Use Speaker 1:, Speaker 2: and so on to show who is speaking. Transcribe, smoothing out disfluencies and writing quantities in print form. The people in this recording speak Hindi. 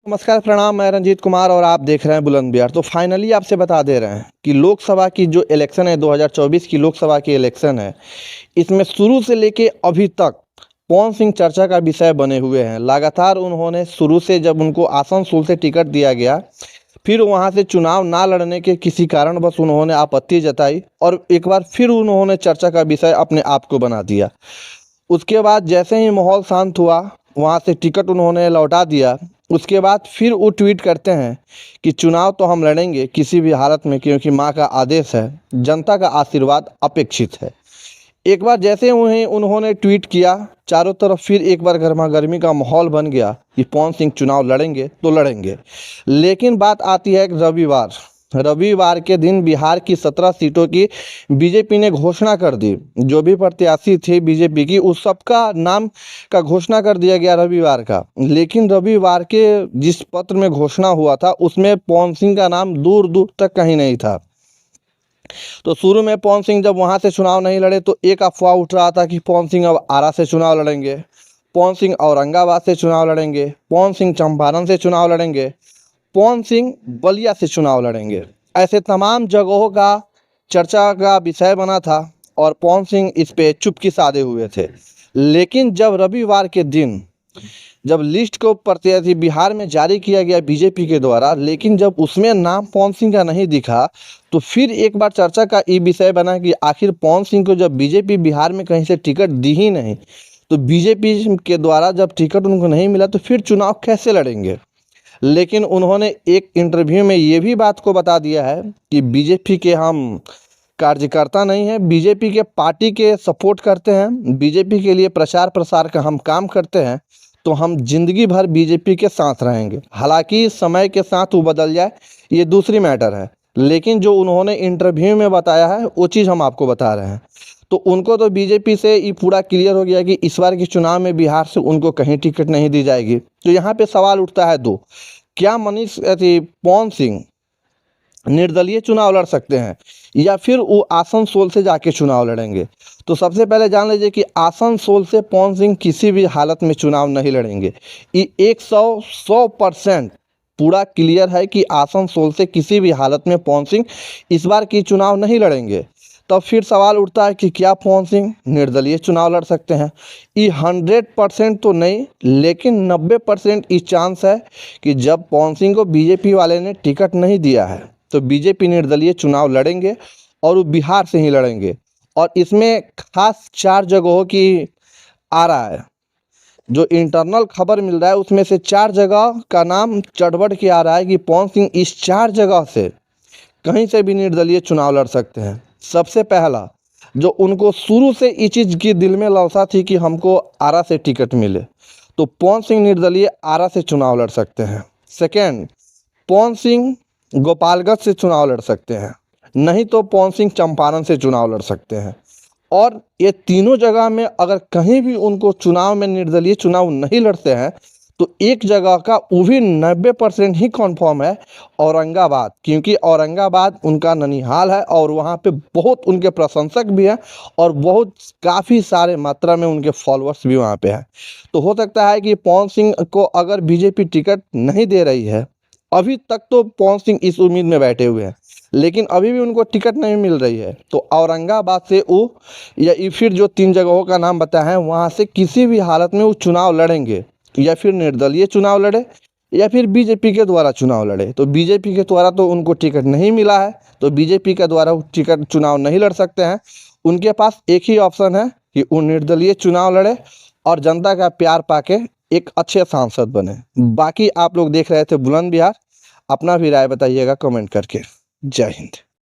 Speaker 1: नमस्कार, प्रणाम। मैं रंजीत कुमार और आप देख रहे हैं बुलंद बिहार। तो फाइनली आपसे बता दे रहे हैं कि लोकसभा की जो इलेक्शन है, 2024 की लोकसभा की इलेक्शन है, इसमें शुरू से लेके अभी तक पवन सिंह चर्चा का विषय बने हुए हैं। लगातार उन्होंने शुरू से, जब उनको आसनसोल से टिकट दिया गया, फिर वहां से चुनाव ना लड़ने के किसी कारणवश उन्होंने आपत्ति जताई और एक बार फिर उन्होंने चर्चा का विषय अपने आप को बना दिया। उसके बाद जैसे ही माहौल शांत हुआ, वहाँ से टिकट उन्होंने लौटा दिया। उसके बाद फिर वो ट्वीट करते हैं कि चुनाव तो हम लड़ेंगे किसी भी हालत में, क्योंकि माँ का आदेश है, जनता का आशीर्वाद अपेक्षित है। एक बार जैसे उन्हें उन्होंने ट्वीट किया, चारों तरफ फिर एक बार गर्मा गर्मी का माहौल बन गया कि पवन सिंह चुनाव लड़ेंगे तो लड़ेंगे। लेकिन बात आती है रविवार के दिन बिहार की 17 सीटों की बीजेपी ने घोषणा कर दी। जो भी प्रत्याशी थे बीजेपी की, उस सबका नाम का घोषणा कर दिया गया रविवार का। लेकिन रविवार के जिस पत्र में घोषणा हुआ था, उसमें पवन सिंह का नाम दूर दूर तक कहीं नहीं था। तो शुरू में पवन सिंह जब वहां से चुनाव नहीं लड़े तो एक अफवाह उठ रहा था कि पवन सिंह अब आरा से चुनाव लड़ेंगे, पवन सिंह औरंगाबाद से चुनाव लड़ेंगे, पवन सिंह चंपारण से चुनाव लड़ेंगे, पवन सिंह बलिया से चुनाव लड़ेंगे। ऐसे तमाम जगहों का चर्चा का विषय बना था और पवन सिंह इस पे चुप्पी साधे हुए थे। लेकिन जब रविवार के दिन जब लिस्ट को प्रत्याशी बिहार में जारी किया गया बीजेपी के द्वारा, लेकिन जब उसमें नाम पवन सिंह का नहीं दिखा, तो फिर एक बार चर्चा का ये विषय बना कि आखिर पवन सिंह को जब बीजेपी बिहार में कहीं से टिकट दी ही नहीं, तो बीजेपी के द्वारा जब टिकट उनको नहीं मिला तो फिर चुनाव कैसे लड़ेंगे। लेकिन उन्होंने एक इंटरव्यू में ये भी बात को बता दिया है कि बीजेपी के हम कार्यकर्ता नहीं हैं, बीजेपी के पार्टी के सपोर्ट करते हैं, बीजेपी के लिए प्रचार प्रसार का हम काम करते हैं, तो हम जिंदगी भर बीजेपी के साथ रहेंगे। हालांकि समय के साथ वो बदल जाए, ये दूसरी मैटर है, लेकिन जो उन्होंने इंटरव्यू में बताया है वो चीज़ हम आपको बता रहे हैं। तो उनको तो बीजेपी से ये पूरा क्लियर हो गया कि इस बार के चुनाव में बिहार से उनको कहीं टिकट नहीं दी जाएगी। तो यहाँ पे सवाल उठता है दो, क्या पवन सिंह निर्दलीय चुनाव लड़ सकते हैं या फिर वो आसनसोल से जाके चुनाव लड़ेंगे। तो सबसे पहले जान लीजिए कि आसनसोल से पवन सिंह किसी भी हालत में चुनाव नहीं लड़ेंगे। ये 100% पूरा क्लियर है कि आसनसोल से किसी भी हालत में पवन सिंह इस बार की चुनाव नहीं लड़ेंगे। तब फिर सवाल उठता है कि क्या पवन सिंह निर्दलीय चुनाव लड़ सकते हैं। ये 100% तो नहीं, लेकिन 90% ये चांस है कि जब पवन सिंह को बीजेपी वाले ने टिकट नहीं दिया है तो बीजेपी निर्दलीय चुनाव लड़ेंगे और वो बिहार से ही लड़ेंगे। और इसमें खास 4 जगहों की आ रहा है, जो इंटरनल खबर मिल रहा है उसमें से 4 जगह का नाम चढ़ के आ रहा है कि पवन सिंह इस 4 जगह से कहीं से भी निर्दलीय चुनाव लड़ सकते हैं। सबसे पहला, जो उनको शुरू से इस चीज़ की दिल में लालसा थी कि हमको आरा से टिकट मिले, तो पवन सिंह निर्दलीय आरा से चुनाव लड़ सकते हैं। सेकेंड, पवन सिंह गोपालगंज से चुनाव लड़ सकते हैं, नहीं तो पवन सिंह चंपारण से चुनाव लड़ सकते हैं। और ये तीनों जगह में अगर कहीं भी उनको चुनाव में निर्दलीय चुनाव नहीं लड़ते हैं तो एक जगह का वो भी 90% ही कन्फर्म है, औरंगाबाद। क्योंकि औरंगाबाद उनका ननिहाल है और वहाँ पे बहुत उनके प्रशंसक भी हैं और बहुत काफ़ी सारे मात्रा में उनके फॉलोअर्स भी वहाँ पे हैं। तो हो सकता है कि पवन सिंह को अगर बीजेपी टिकट नहीं दे रही है, अभी तक तो पवन सिंह इस उम्मीद में बैठे हुए हैं, लेकिन अभी भी उनको टिकट नहीं मिल रही है, तो औरंगाबाद से वो या फिर जो 3 जगहों का नाम बताया है वहाँ से किसी भी हालत में वो चुनाव लड़ेंगे, या फिर निर्दलीय चुनाव लड़े या फिर बीजेपी के द्वारा चुनाव लड़े। तो बीजेपी के द्वारा तो उनको टिकट नहीं मिला है, तो बीजेपी के द्वारा वो टिकट चुनाव नहीं लड़ सकते हैं। उनके पास एक ही ऑप्शन है कि वो निर्दलीय चुनाव लड़े और जनता का प्यार पाके एक अच्छे सांसद बने। बाकी आप लोग देख रहे थे बुलंद बिहार, अपना भी राय बताइएगा कमेंट करके। जय हिंद।